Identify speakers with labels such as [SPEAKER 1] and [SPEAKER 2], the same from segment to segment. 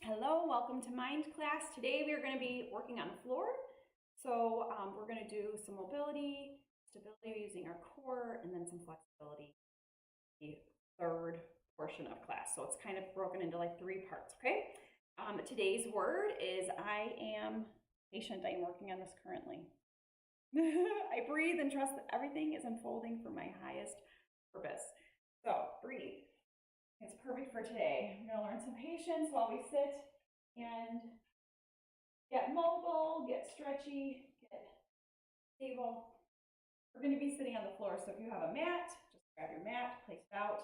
[SPEAKER 1] Hello, welcome to Mind class. Today we are going to be working on the floor. So we're going to do some mobility, stability using our core, and then some flexibility, the third portion of class. So it's kind of broken into like 3 parts, okay? Today's word is I am patient. I am working on this currently. I breathe and trust that everything is unfolding for my highest purpose. So breathe. It's perfect for today. We're going to learn some patience while we sit and get mobile, get stretchy, get stable. We're going to be sitting on the floor, so if you have a mat, just grab your mat, place it out,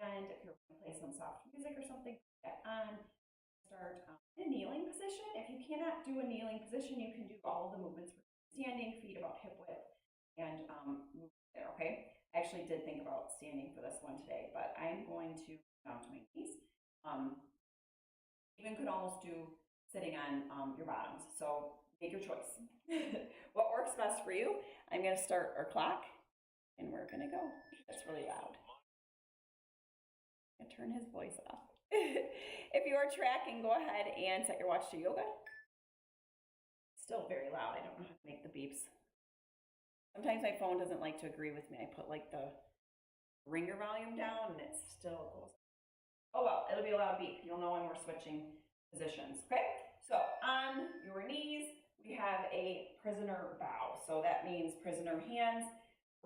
[SPEAKER 1] and if you're going to play some soft music or something, put that on. Start in a kneeling position. If you cannot do a kneeling position, you can do all of the movements for standing, feet about hip width, and move there, okay? I actually did think about standing for this one today, but I'm going to down to my knees. Even could almost do sitting on your bottoms, so make your choice. What works best for you? I'm going to start our clock, and we're going to go. That's really loud. I'm going to turn his voice off. If you are tracking, go ahead and set your watch to yoga. Still very loud. I don't know how to make the beeps. Sometimes my phone doesn't like to agree with me. I put like the ringer volume down and it still goes. Oh well, it'll be a loud beep. You'll know when we're switching positions. Okay, so on your knees, we have a prisoner bow. So that means prisoner hands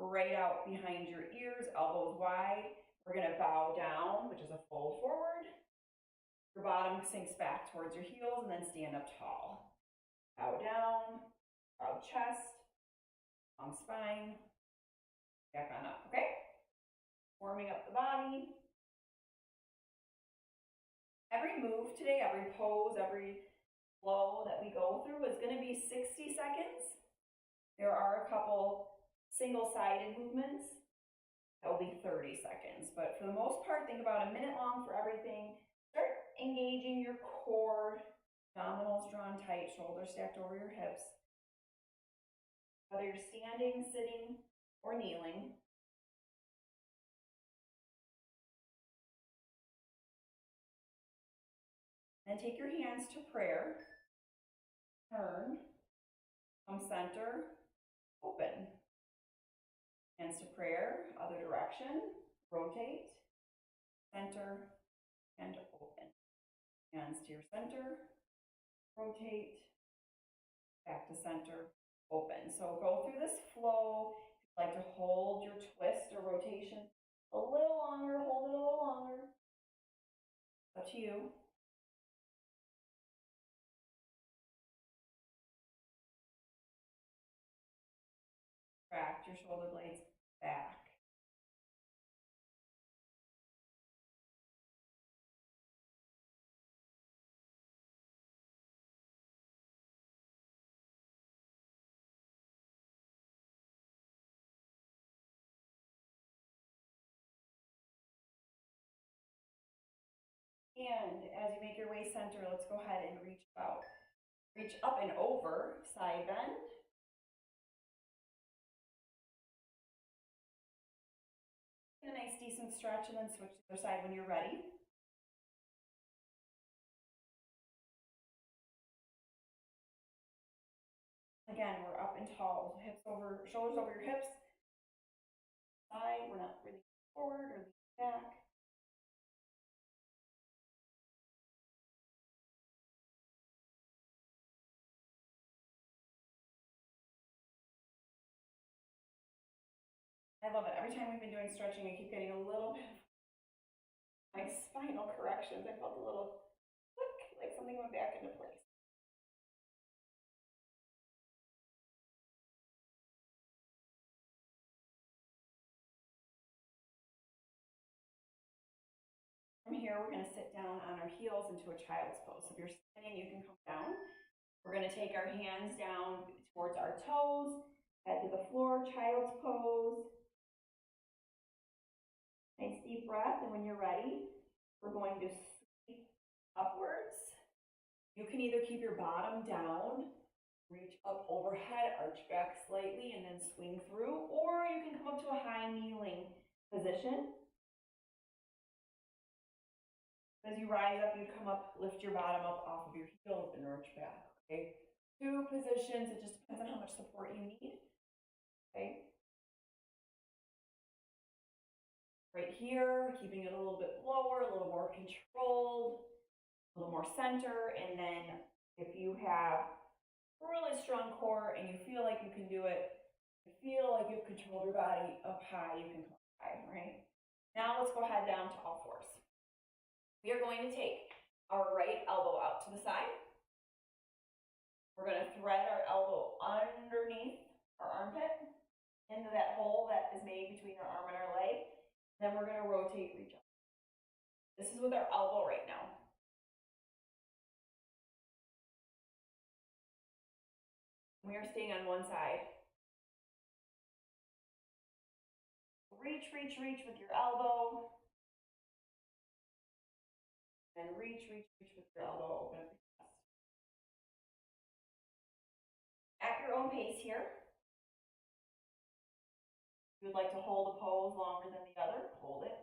[SPEAKER 1] right out behind your ears, elbows wide. We're going to bow down, which is a fold forward. Your bottom sinks back towards your heels and then stand up tall. Bow down, proud chest, long spine, back on up, okay? Warming up the body. Every move today, every pose, every flow that we go through is going to be 60 seconds. There are a couple single-sided movements that will be 30 seconds, but for the most part, think about a minute long for everything. Start engaging your core, abdominals drawn tight, shoulders stacked over your hips. Whether you're standing, sitting, or kneeling. Then take your hands to prayer. Turn, come center, open. Hands to prayer, other direction, rotate, center, and open. Hands to your center, rotate, back to center, open. So go through this flow. If you'd like to hold your twist or rotation a little longer, hold it a little longer. Up to you. Track your shoulder blades back. And as you make your way center, let's go ahead and reach out. Reach up and over, side bend. Get a nice decent stretch and then switch to the other side when you're ready. Again, we're up and tall, hips over, shoulders over your hips. Side, we're not really forward or leaning back. I love it. Every time we've been doing stretching, I keep getting a little bit of my spinal corrections. I felt a little click, like something went back into place. From here, we're going to sit down on our heels into a child's pose. So if you're standing, you can come down. We're going to take our hands down towards our toes, head to the floor, child's pose. Nice deep breath, and when you're ready, we're going to sweep upwards. You can either keep your bottom down, reach up overhead, arch back slightly, and then swing through, or you can come up to a high kneeling position. As you rise up, you come up, lift your bottom up off of your heels and arch back, okay? 2 positions, it just depends on how much support you need, okay? Right here, keeping it a little bit lower, a little more controlled, a little more center, and then if you have a really strong core and you feel like you can do it, you feel like you've controlled your body up high, you can come up high, right? Now let's go ahead down to all fours. We are going to take our right elbow out to the side. We're going to thread our elbow underneath our armpit into that hole that is made between our arm and our leg. Then we're going to rotate, reach up. This is with our elbow right now. We are staying on one side. Reach, reach, reach with your elbow. And reach, reach, reach with your elbow. Open up your chest. At your own pace here. If you would like to hold a pose longer than the other, hold it.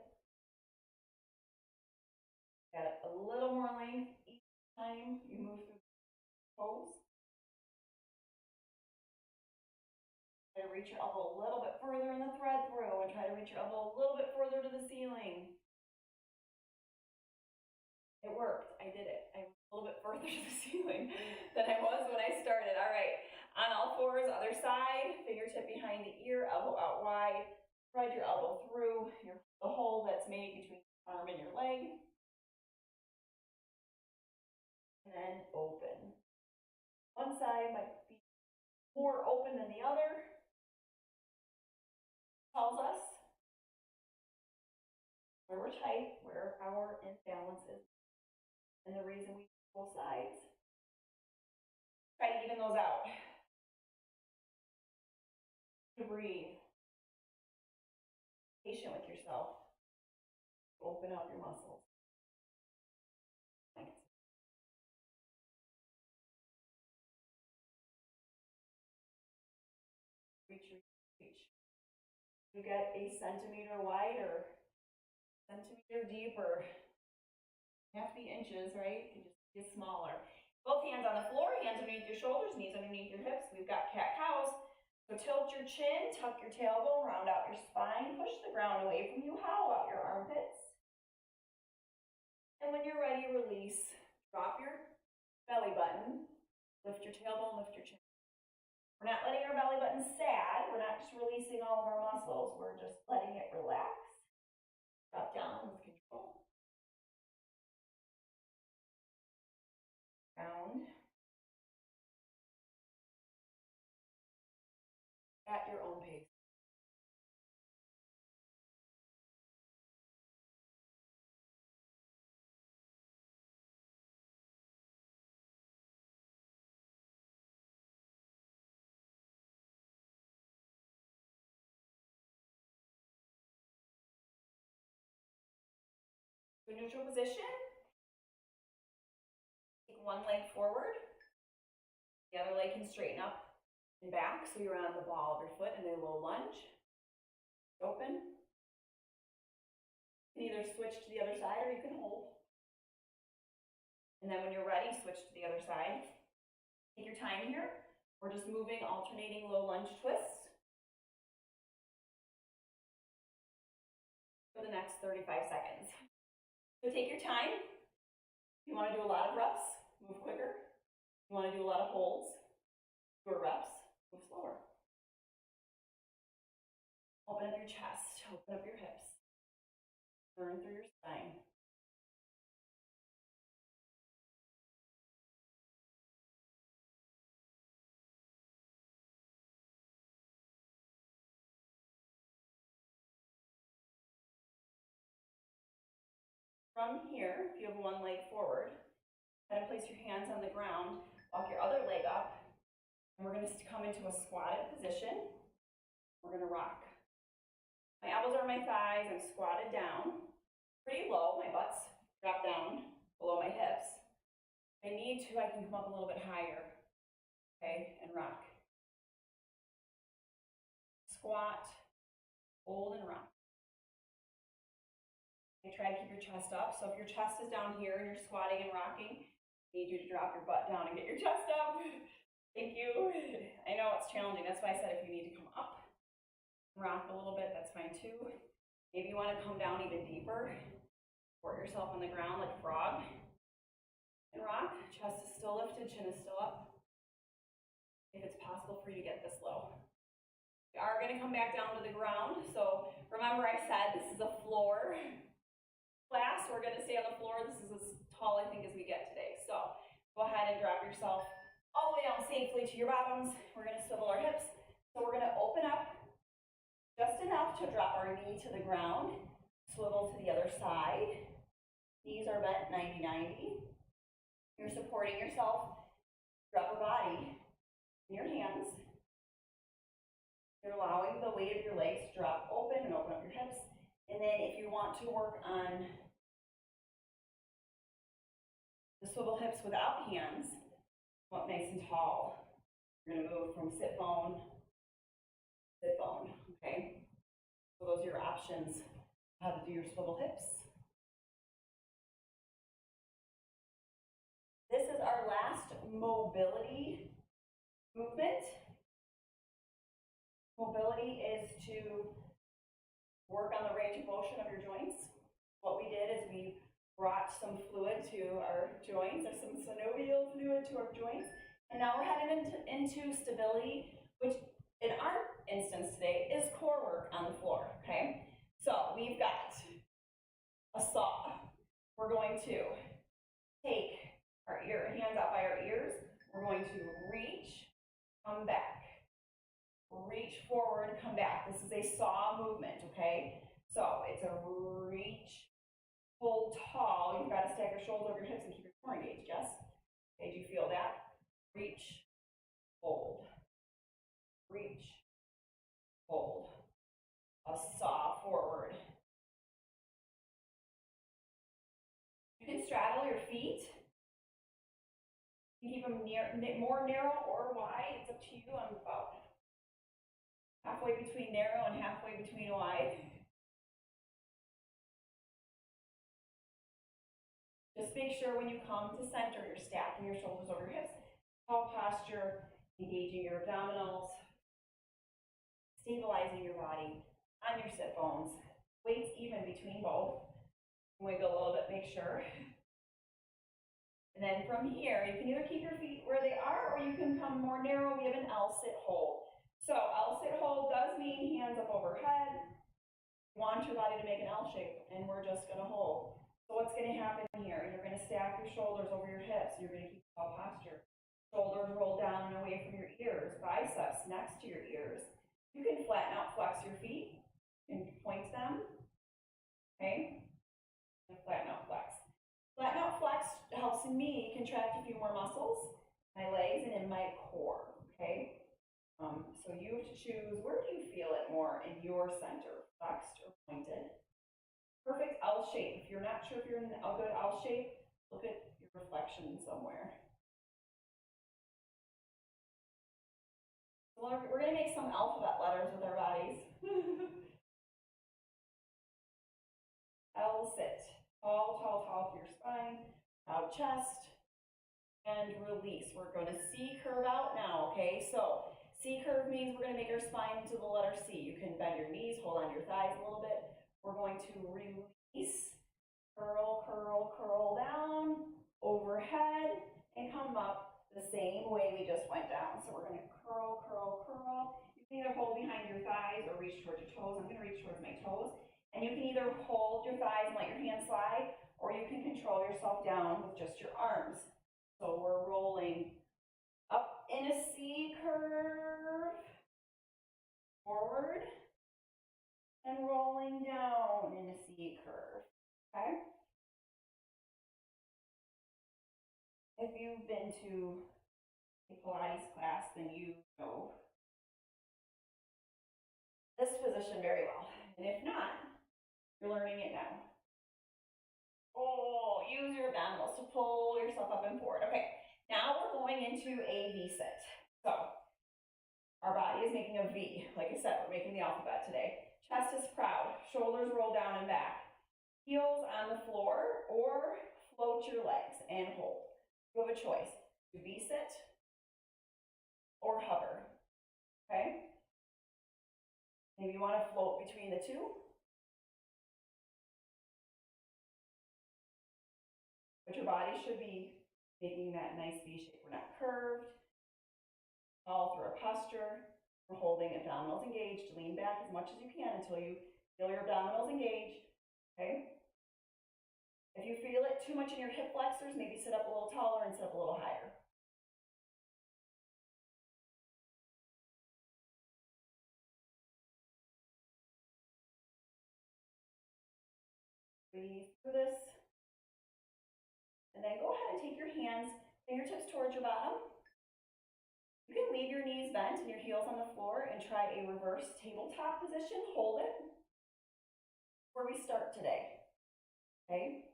[SPEAKER 1] Got a little more length each time you move through the pose. Try to reach your elbow a little bit further in the thread through, and try to reach your elbow a little bit further to the ceiling. It worked. I did it. I was a little bit further to the ceiling than I was when I started. All right. On all fours, other side, fingertip behind the ear, elbow out wide. Thread your elbow through the hole that's made between your arm and your leg. And then open. One side might be more open than the other. Tells us where we're tight, where our imbalance is, and the reason we do both sides. Try to even those out. Breathe. Patient with yourself. Open up your muscles. Reach, reach, reach. You get a centimeter wide or centimeter deep or half the inches, right? You just get smaller. Both hands on the floor, hands underneath your shoulders, knees underneath your hips. We've got cat-cows. So tilt your chin, tuck your tailbone, round out your spine, push the ground away from you, hollow out your armpits. And when you're ready, release. Drop your belly button, lift your tailbone, lift your chin. We're not letting our belly button sag. We're not just releasing all of our muscles. We're just letting it relax. Drop down with control. Round. At your own pace. To neutral position. Take one leg forward. The other leg can straighten up and back, so you're on the ball of your foot in a low lunge. Open. You can either switch to the other side or you can hold. And then when you're ready, switch to the other side. Take your time here. We're just moving, alternating low lunge twists for the next 35 seconds. So take your time. You want to do a lot of reps, move quicker. You want to do a lot of holds, fewer reps, move slower. Open up your chest, open up your hips. Burn through your spine. From here, if you have one leg forward, then place your hands on the ground, walk your other leg up, and we're going to come into a squatted position. We're going to rock. My elbows are on my thighs, I'm squatted down, pretty low, my butt's dropped down below my hips. If I need to, I can come up a little bit higher, okay, and rock. Squat, hold and rock. try to keep your chest up. So if your chest is down here and you're squatting and rocking, I need you to drop your butt down and get your chest up. Thank you. I know it's challenging. That's why I said if you need to come up, rock a little bit, that's fine too. Maybe you want to come down even deeper. Support yourself on the ground like a frog. And rock. Chest is still lifted, chin is still up. If it's possible for you to get this low. We are going to come back down to the ground. So remember I said this is a floor class. We're going to stay on the floor. This is as tall I think as we get today. So go ahead and drop yourself all the way down safely to your bottoms. We're going to swivel our hips. So we're going to open up just enough to drop our knee to the ground. Swivel to the other side. Knees are bent 90-90. You're supporting yourself. Drop your body in your hands. You're allowing the weight of your legs to drop open and open up your hips. And then if you want to work on the swivel hips without hands, come up nice and tall. You're going to move from sit bone, okay? So those are your options, how to do your swivel hips. This is our last mobility movement. Mobility is to work on the range of motion of your joints. What we did is we brought some fluid to our joints, or some synovial fluid to our joints, and now we're headed into stability, which in our instance today is core work on the floor, okay? So we've got a saw. We're going to take our hands out by our ears. We're going to reach, come back. Reach forward, come back. This is a saw movement, okay? So it's a reach, hold tall. You've got to stack your shoulders over your hips and keep your core engaged, yes? Okay, do you feel that? Reach, hold. Reach, hold. A saw forward. You can straddle your feet. You can keep them more narrow or wide. It's up to you. I'm about halfway between narrow and halfway between wide. Just make sure when you come to center, you're stacking your shoulders over your hips. Tall posture, engaging your abdominals, stabilizing your body on your sit bones. Weights even between both. Wiggle a little bit, make sure. And then from here, you can either keep your feet where they are or you can come more narrow. We have an L sit hold. So L sit hold does mean hands up overhead. You want your body to make an L shape, and we're just going to hold. So what's going to happen here? You're going to stack your shoulders over your hips. You're going to keep tall posture. Shoulders roll down and away from your ears. Biceps next to your ears. You can flatten out, flex your feet. You can point them. Okay? And flatten out, flex. Flatten out, flex helps me contract a few more muscles, my legs and in my core. Okay? So you have to choose, where do you feel it more in your center, flexed or pointed? Perfect L shape. If you're not sure if you're in a good L shape, look at your reflection somewhere. So we're going to make some alphabet letters with our bodies. L sit. Tall, tall, tall through your spine. Proud chest. And release. We're going to C curve out now, okay? So C curve means we're going to make our spine to the letter C. You can bend your knees, hold on to your thighs a little bit. We're going to release, curl, curl, curl down, overhead, and come up the same way we just went down. So we're going to curl, curl, curl. You can either hold behind your thighs or reach towards your toes. I'm going to reach towards my toes. And you can either hold your thighs and let your hands slide, or you can control yourself down with just your arms. So we're rolling up in a C curve, forward, and rolling down in a C curve, okay? If you've been to a Pilates class, then you know this position very well. And if not, you're learning it now. Oh, use your abdominals to pull yourself up and forward. Okay, now we're going into a V sit. So our body is making a V. Like I said, we're making the alphabet today. Chest is proud, shoulders roll down and back. heels on the floor or float your legs and hold. You have a choice. Do V-sit or hover, okay? Maybe you want to float between the two. But your body should be making that nice V shape. We're not curved. All through our posture. We're holding abdominals engaged. Lean back as much as you can until you feel your abdominals engaged, okay? If you feel it too much in your hip flexors, maybe sit up a little taller and sit up a little higher. Breathe through this. And then go ahead and take your hands, fingertips towards your bottom. You can leave your knees bent and your heels on the floor and try a reverse tabletop position. Hold it. Where we start today, okay?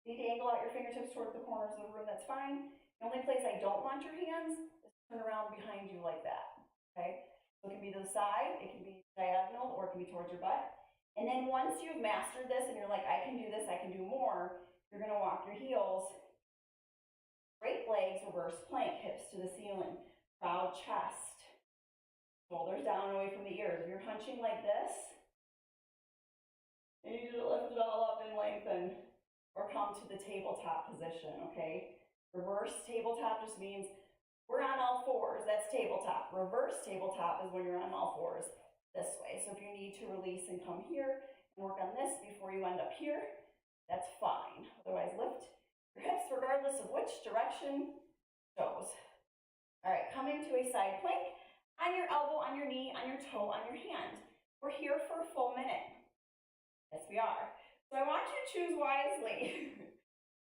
[SPEAKER 1] You need to angle out your fingertips towards the corners of the room, that's fine. The only place I don't want your hands is turn around behind you like that, okay? So it can be to the side, it can be diagonal, or it can be towards your butt. And then once you've mastered this and you're like, I can do this, I can do more, you're gonna walk your heels, straight legs, reverse plank, hips to the ceiling, proud chest, shoulders down away from the ears. If you're hunching like this, you need to lift it all up and lengthen, or come to the tabletop position, okay? Reverse tabletop just means we're on all fours, that's tabletop. Reverse tabletop is when you're on all fours this way. So if you need to release and come here and work on this before you end up here, that's fine. Otherwise, lift your hips regardless of which direction goes. All right, coming to a side plank, on your elbow, on your knee, on your toe, on your hand. We're here for a full minute. Yes, we are. So I want you to choose wisely.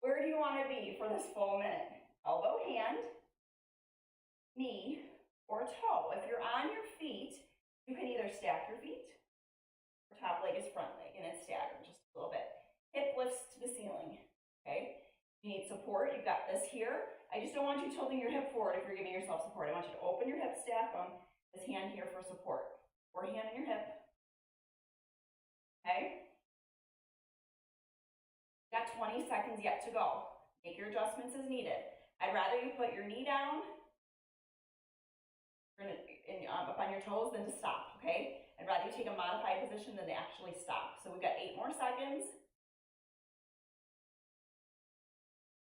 [SPEAKER 1] Where do you want to be for this full minute? Elbow, hand, knee, or toe. If you're on your feet, you can either stack your feet, or top leg is front leg, and it's staggered just a little bit. Hip lifts to the ceiling, okay? You need support, you've got this here. I just don't want you tilting your hip forward if you're giving yourself support. I want you to open your hip, stack them, this hand here for support. Or hand on your hip, okay? Got 20 seconds yet to go. Make your adjustments as needed. I'd rather you put your knee down up on your toes than to stop, okay? I'd rather you take a modified position than to actually stop. So we've got 8 more seconds.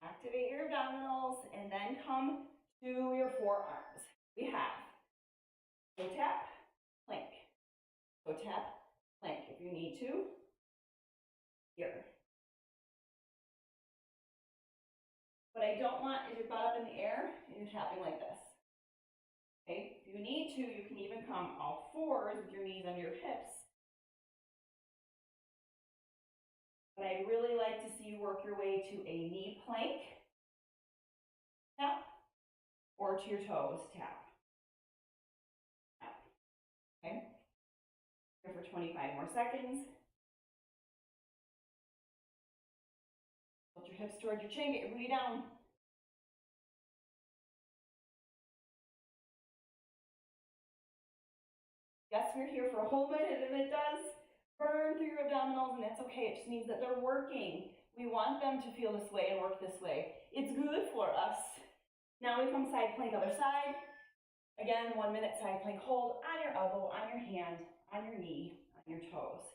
[SPEAKER 1] Activate your abdominals and then come to your forearms. We have toe tap, plank, toe tap, plank. If you need to, here. What I don't want is your butt up in the air and you're tapping like this. Okay, if you need to, you can even come all fours with your knees under your hips. But I'd really like to see you work your way to a knee plank, tap, or to your toes, tap. Tap. Okay, here for 25 more seconds. Tilt your hips towards your chin, get your booty down. Yes, we're here for a whole minute, and it does burn through your abdominals, and that's okay. It just means that they're working. We want them to feel this way and work this way. It's good for us. Now we come side plank, other side. Again, 1 minute side plank hold on your elbow, on your hand, on your knee, on your toes.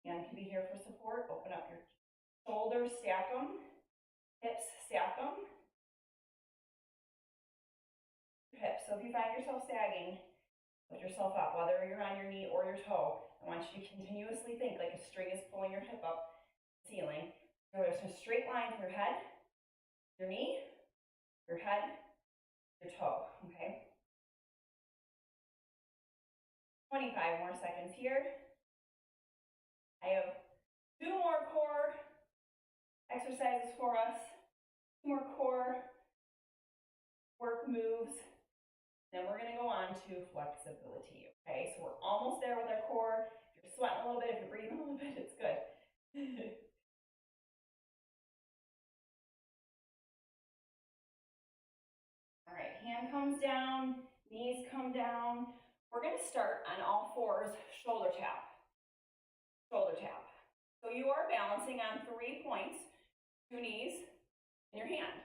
[SPEAKER 1] Hand can be here for support. Open up your shoulders, stack them. Hips, stack them. Hips. So if you find yourself sagging, lift yourself up, whether you're on your knee or your toe. I want you to continuously think like a string is pulling your hip up the ceiling. So there's a straight line from your head, your knee, your head, your toe, okay? 25 more seconds here. I have 2 more core exercises for us, 2 more core work moves. Then we're going to go on to flexibility, okay? So we're almost there with our core. If you're sweating a little bit, if you're breathing a little bit, it's good. All right, hand comes down, knees come down. We're going to start on all fours, shoulder tap. Shoulder tap. So you are balanced. balancing on 3 points, 2 knees, and your hand.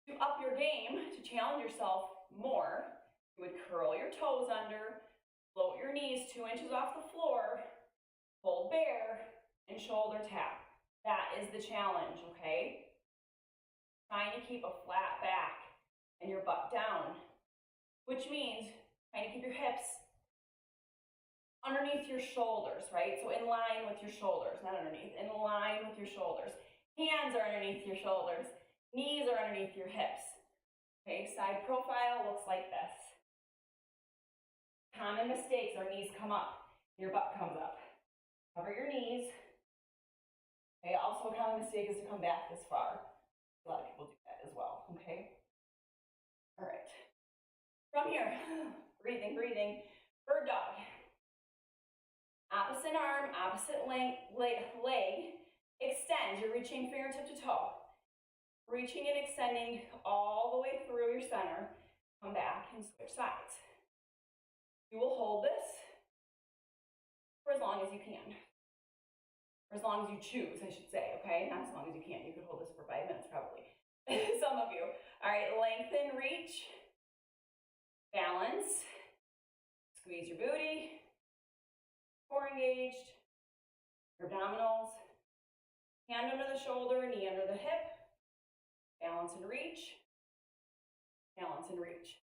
[SPEAKER 1] To up your game, to challenge yourself more, you would curl your toes under, float your knees 2 inches off the floor, hold bear, and shoulder tap. That is the challenge, okay? Trying to keep a flat back and your butt down, which means trying to keep your hips underneath your shoulders, right? So in line with your shoulders, not underneath, in line with your shoulders. Hands are underneath your shoulders. Knees are underneath your hips. Okay, side profile looks like this. Common mistakes, our knees come up, your butt comes up. Cover your knees. Okay, also a common mistake is to come back this far. A lot of people do that as well, okay? All right. From here, breathing, breathing. Bird dog. Opposite arm, opposite leg. Extend, you're reaching fingertip to toe. Reaching and extending all the way through your center. Come back and switch sides. You will hold this for as long as you can. Or as long as you choose, I should say, okay? Not as long as you can. You could hold this for 5 minutes probably. Some of you. All right, lengthen, reach, balance, squeeze your booty, core engaged, your abdominals, hand under the shoulder, knee under the hip, balance and reach, balance and reach.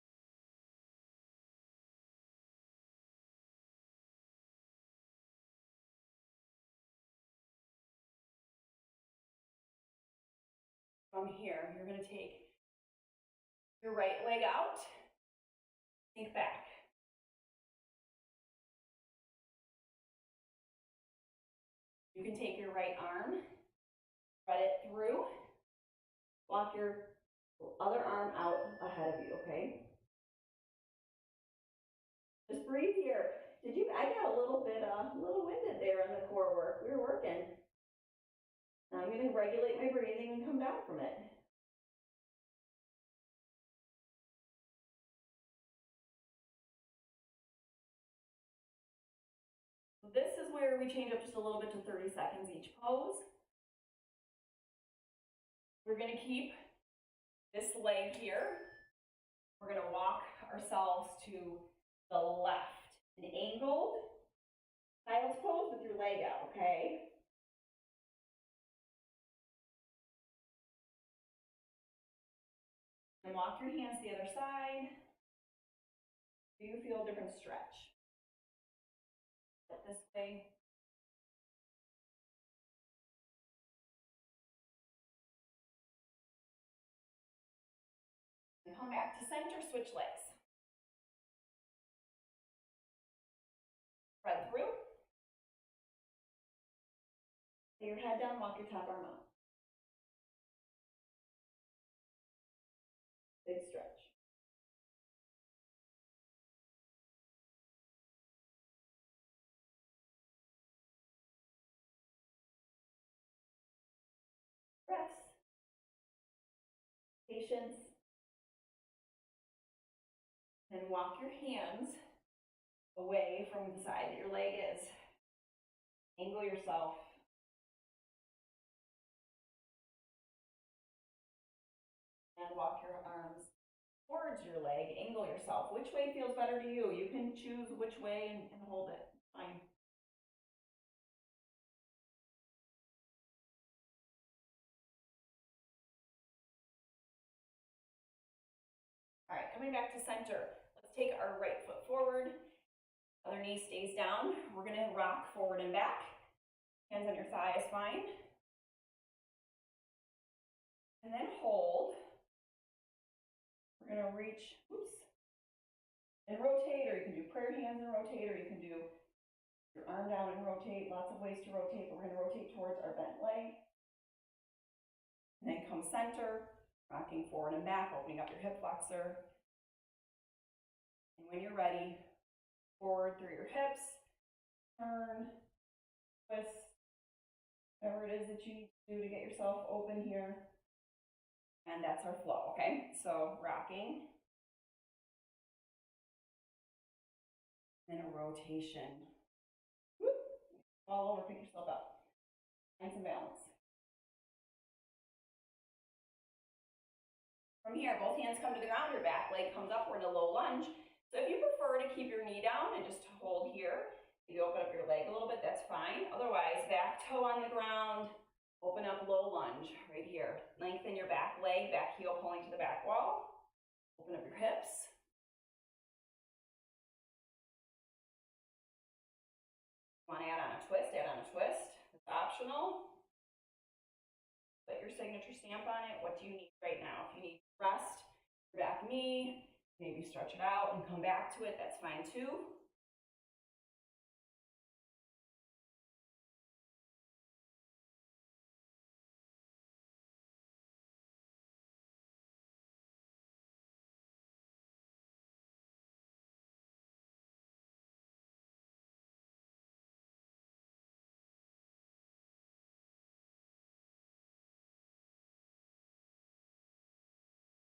[SPEAKER 1] From here, you're going to take your right leg out, sink back. You can take your right arm, spread it through, walk your other arm out ahead of you, okay? Just breathe here. I got a little winded there on the core work. We were working. Now I'm going to regulate my breathing and come down from it. This is where we change up just a little bit to 30 seconds each pose. We're going to keep this leg here. We're going to walk ourselves to the left. An angled child's pose with your leg out, okay? And walk your hands to the other side. Do you feel a different stretch? This way. And come back to center, switch legs. Spread through. Lay your head down, walk your top arm out. Big stretch. Breaths. Patience. And walk your hands away from the side that your leg is. Angle yourself. And walk your arms towards your leg. Angle yourself. Which way feels better to you? You can choose which way and hold it. Fine. All right, coming back to center. Let's take our right foot forward. Other knee stays down. We're going to rock forward and back. Hands on your thigh is fine. And then hold. We're going to reach, and rotate, or you can do prayer hands and rotate, or you can do your arm down and rotate. Lots of ways to rotate, but we're going to rotate towards our bent leg. And then come center, rocking forward and back, opening up your hip flexor. And when you're ready, forward through your hips, turn, twist, whatever it is that you need to do to get yourself open here. And that's our flow, okay? So rocking. And a rotation. Whoop. All over, pick yourself up. here, both hands come to the ground, your back leg comes up, we're in a low lunge. So if you prefer to keep your knee down and just hold here, you open up your leg a little bit, that's fine. Otherwise, back toe on the ground, open up low lunge right here. Lengthen your back leg, back heel pulling to the back wall. Open up your hips. Want to add on a twist, add on a twist. It's optional. Put your signature stamp on it. What do you need right now? If you need rest, your back knee, maybe stretch it out and come back to it, that's fine too.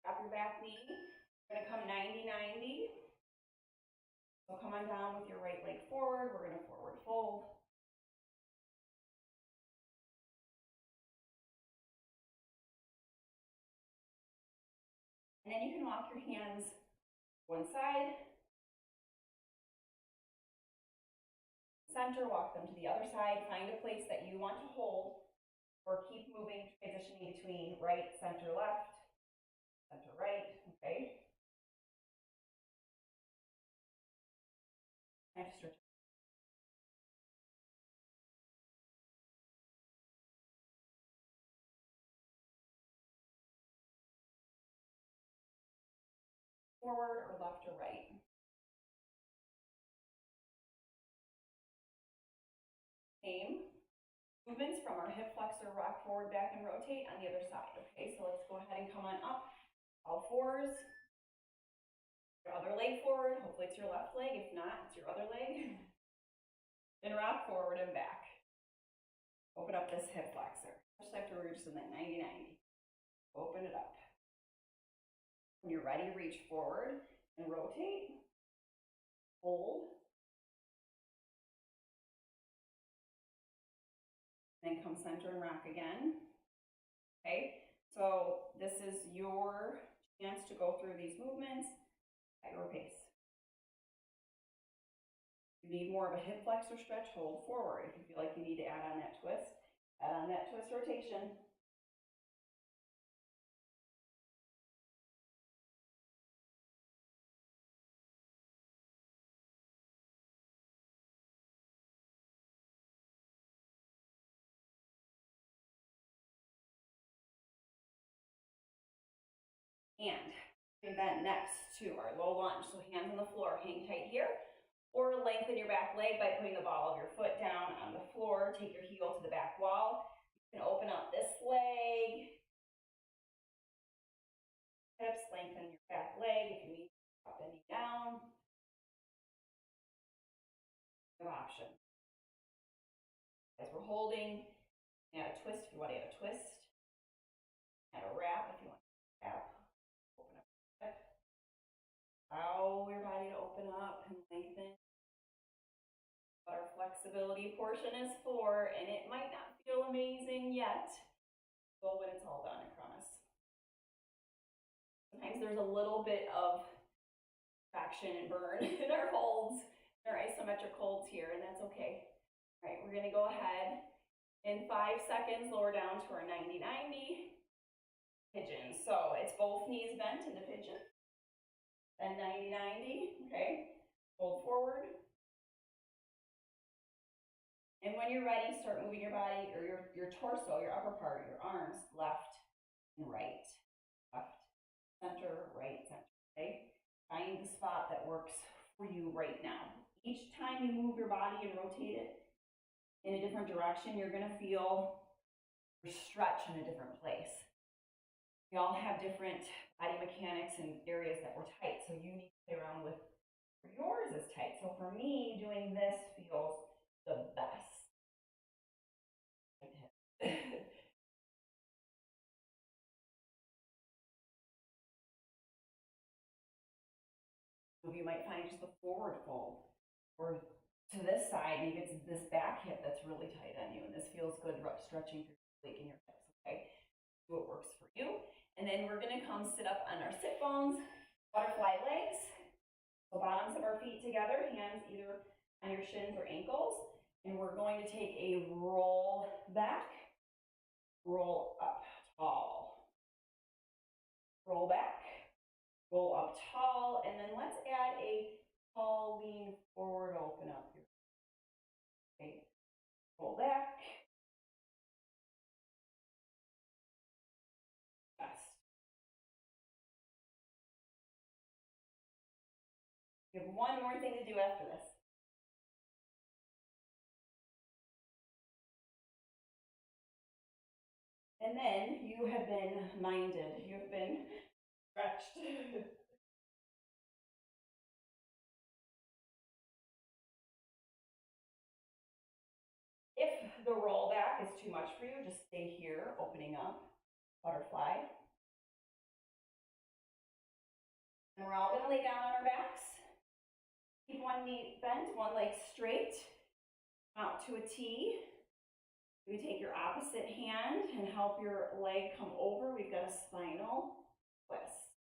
[SPEAKER 1] Drop your back knee. We're going to come 90-90. So come on down with your right leg forward. We're going to forward fold. And then you can walk your hands one side, center, walk them to the other side. Find a place that you want to hold, or keep moving, transitioning between right, center, left, center, right, okay? I have to stretch. Forward or left or right. Same movements from our hip flexor, rock forward, back, and rotate on the other side. Okay, so let's go ahead and come on up, all fours. Your other leg forward, hopefully it's your left leg. If not, it's your other leg. And rock forward and back. Open up this hip flexor. Just after we're just in that 90-90. Open it up. When you're ready, reach forward and rotate. Hold. Then come center and rock again. Okay, so this is your chance to go through these movements at your pace. If you need more of a hip flexor stretch, hold forward. If you feel like you need to add on that twist rotation. And then next to our low lunge. So hands on the floor, hang tight here. Or lengthen your back leg by putting the ball of your foot down on the floor. Take your heel to the back wall. You can open up this leg. Hips, lengthen your back leg if you need to drop the knee down. No option. As we're holding, add a twist if you want to add a twist. Add a wrap if you want to wrap. Open up your hip. Allow your body to open up and lengthen. But our flexibility portion is for, and it might not feel amazing yet, but when it's all done, I promise. Sometimes there's a little bit of traction and burn in our holds, our isometric holds here, and that's okay. All right, we're gonna go ahead in 5 seconds, lower down to our 90-90 pigeon. So it's both knees bent into pigeon, then 90-90, okay? Hold forward. And when you're ready, start moving your body, or your torso, your upper part, your arms, left and right. Left, center, right, center, okay? Find the spot that works for you right now. Each time you move your body and rotate it in a different direction, you're gonna feel your stretch in a different place. We all have different body mechanics and areas that we're tight, so you need to play around with where yours is tight. So for me, doing this feels the best. You might find just the forward fold, or to this side, maybe it's this back hip that's really tight on you, and this feels good stretching through your leg and your hips, okay? Do what works for you. And then we're gonna come sit up on our sit bones, butterfly legs. So bottoms of our feet together, hands either on your shins or ankles. And we're going to take a roll back, roll up tall. Roll back, roll up tall, and then let's add a tall lean forward, open up your, okay, roll back, chest. We have one more thing to do after this. And then you have been minded, you have been stretched. If the roll back is too much for you, just stay here, opening up, butterfly. And we're all gonna lay down on our backs. Keep one knee bent, one leg straight, out to a T. You take your opposite hand and help your leg come over. We've got a spinal twist.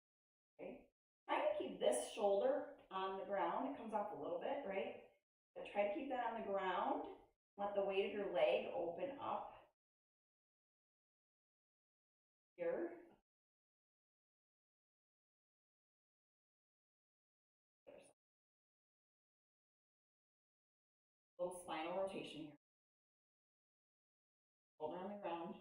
[SPEAKER 1] Okay. Try to keep this shoulder on the ground. It comes off a little bit, right? But try to keep that on the ground. Let the weight of your leg open up here. Little spinal rotation here. Shoulder on the ground.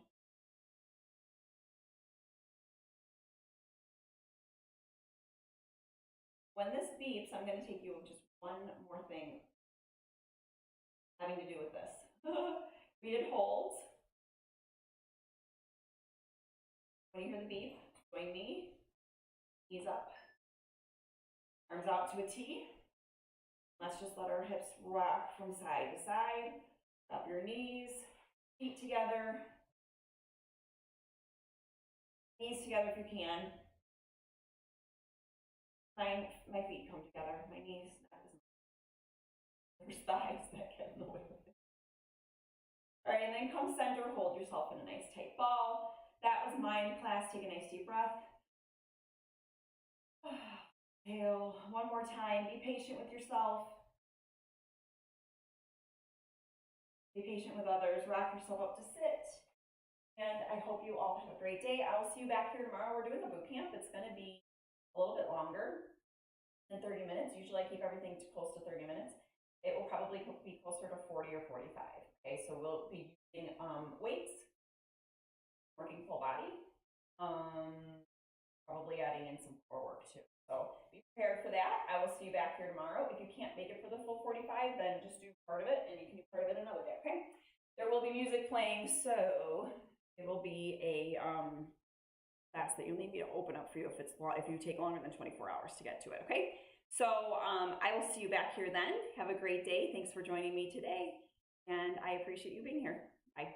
[SPEAKER 1] When this beeps, I'm going to take you just one more thing having to do with this. We did holds. When you hear the beep, join me. Knees up. Arms out to a T. Let's just let our hips rock from side to side. Up your knees, feet together. Knees together if you can. My feet come together. My knees, there's thighs that get in the way. All right, and then come center, hold yourself in a nice tight ball. That was mind class. Take a nice deep breath. Exhale, one more time. Be patient with yourself. Be patient with others. Rock yourself up to sit. And I hope you all have a great day. I will see you back here tomorrow. We're doing a boot camp. It's going to be a little bit longer than 30 minutes. Usually I keep everything close to 30 minutes. It will probably be closer to 40 or 45. Okay, so we'll be using weights, working full body, probably adding in some core work too. So be prepared for that. I will see you back here tomorrow. If you can't make it for the full 45, then just do part of it, and you can do part of it another day, okay? There will be music playing, so it will be a class that you'll need me to open up for you if you take longer than 24 hours to get to it, okay? So I will see you back here then. Have a great day. Thanks for joining me today, and I appreciate you being here. Bye.